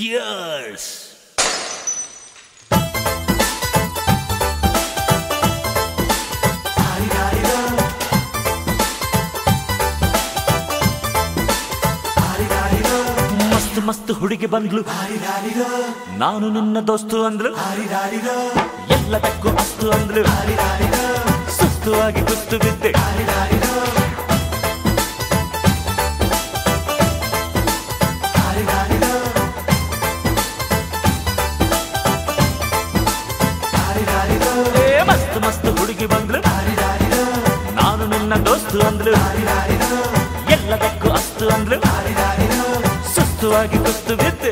Cheers! ಮಸ್ತ್ ಮಸ್ತ್ ಹುಡುಗಿ ಬಂದ್ಲು, ನಾನು ನಿನ್ನ ದೋಸ್ತು ಅಂದ್ಲು, ಎಲ್ಲದಕ್ಕೂ ಅಸ್ತು ಅಂದ್ಲು, ಸುಸ್ತು ಆಗಿ ಕುಸ್ತು ಬಿದ್ದೆ. ಮಸ್ತ್ ಮಸ್ತ್ ಹುಡುಗಿ ಬಂದ್ಲು, ನಾನು ನಿನ್ನ ದೋಸ್ತು ಅಂದ್ಲು, ಎಲ್ಲದಕ್ಕೂ ಅಸ್ತು ಅಂದ್ಲು, ಸುಸ್ತುವಾಗಿ ಕುಸ್ತು ಬಿದ್ದೆ.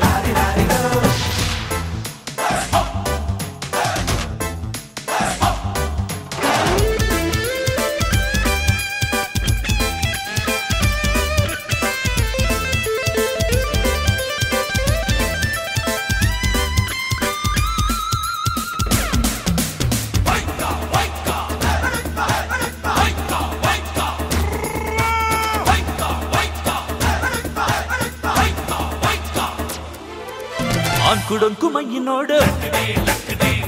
ಅಂಕುಡೊಂಕು ಮೈ ನೋಡು,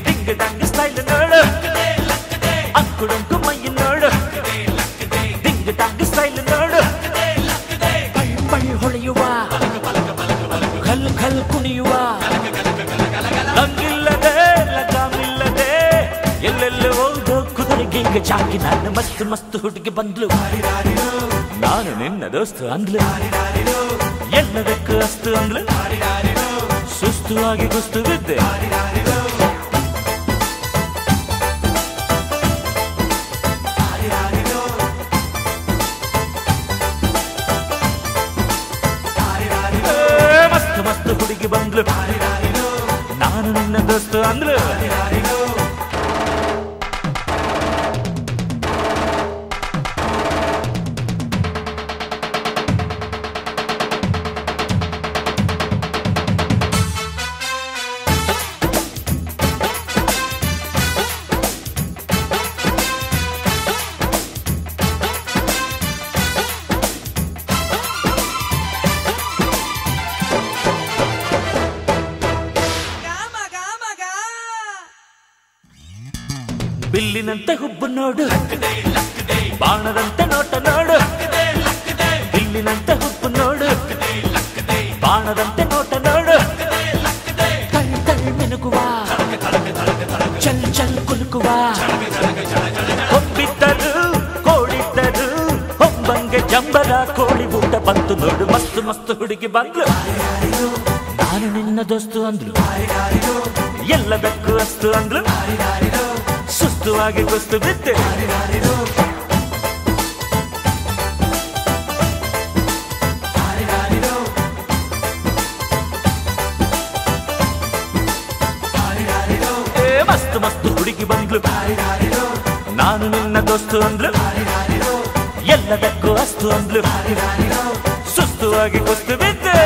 ಡಿಂಗ್ ಡಂಗ್ ಸ್ಟೈಲ್ ನೋಡು, ಅಂಕುಡೊಂಕು ಮೈ ನೋಡು, ಡಿಂಗ್ ಡಂಗ್ ಸ್ಟೈಲ್ ನೋಡು, ಪೈ ಪೈ ಹೊಳೆಯುವ, ಖಲ್ ಖಲ್ ಕುಣಿಯುವ, ಲಂಗಿಲ್ಲದೆ ಲಗಾಮಿಲ್ಲದೆ ಎಲ್ಲೆಲ್ಲ ಹೋದೋ ಕುದುರೆಗೆ ಚಾಕಿ. ನಾನು ಮಸ್ತ್ ಮಸ್ತ್ ಹುಡುಗಿ ಬಂದ್ಲು, ನಾನು ನಿನ್ನ ದೋಸ್ತು ಅಂದ್ಲು, ಎಲ್ಲದಕ್ಕೂ ಅಸ್ತು ಅಂದ್ಲು, ಸುಸ್ತು ಆಗಿ ಕುಸ್ತು ಬಿದ್ದೆ. ಮಸ್ತ್ ಮಸ್ತ್ ಹುಡುಗಿ ಬಂದ್ಲು, ನಾನು ನಿನ್ನ ದೋಸ್ತು ಅಂದ್ಲು, ಬಿಲ್ಲಿನಂತೆ ಹುಬ್ಬು ನೋಡು, ಬಾಣದಂತೆ ನೋಟ ನೋಡು, ಬಿಲ್ಲಿನಂತೆ ಹುಬ್ಬು ನೋಡು, ಬಾಣದಂತೆ ನೋಟ ನೋಡು, ತಳ್ ತಳ್ ಮಿನುಗುವ, ಚಲ್ ಚಲ್ ಕುಲುಕುವ, ಹೊಬ್ಬಿದ್ದರು ಕೋಡಿದ್ದರು ಹೊಂಬಂಗೆ ಜಂಬರ ಕೋಳಿ ಊಟ ಬಂತು ನೋಡು. ಮಸ್ತ್ ಮಸ್ತ್ ಹುಡುಗಿ ಬಂದ್ಲು, ನಾನು ನಿನ್ನ ದೋಸ್ತು ಅಂದ್ಲು, ಎಲ್ಲದಕ್ಕೂ ಅಸ್ತು ಅಂದ್ಲು, ಸುಸ್ತುವಾಗಿ ಕುಸ್ತು ಬಿದ್ದೆ. ಮಸ್ತ್ ಮಸ್ತ್ ಹುಡುಗಿ ಬಂದ್ಲು, ನಾನು ನಿನ್ನ ದೋಸ್ತು ಅಂದ್ಲು, ಎಲ್ಲದಕ್ಕೂ ಅಸ್ತು ಅಂದ್ಲು, ಸುಸ್ತುವಾಗಿ ಕುಸ್ತು ಬಿದ್ದೆ.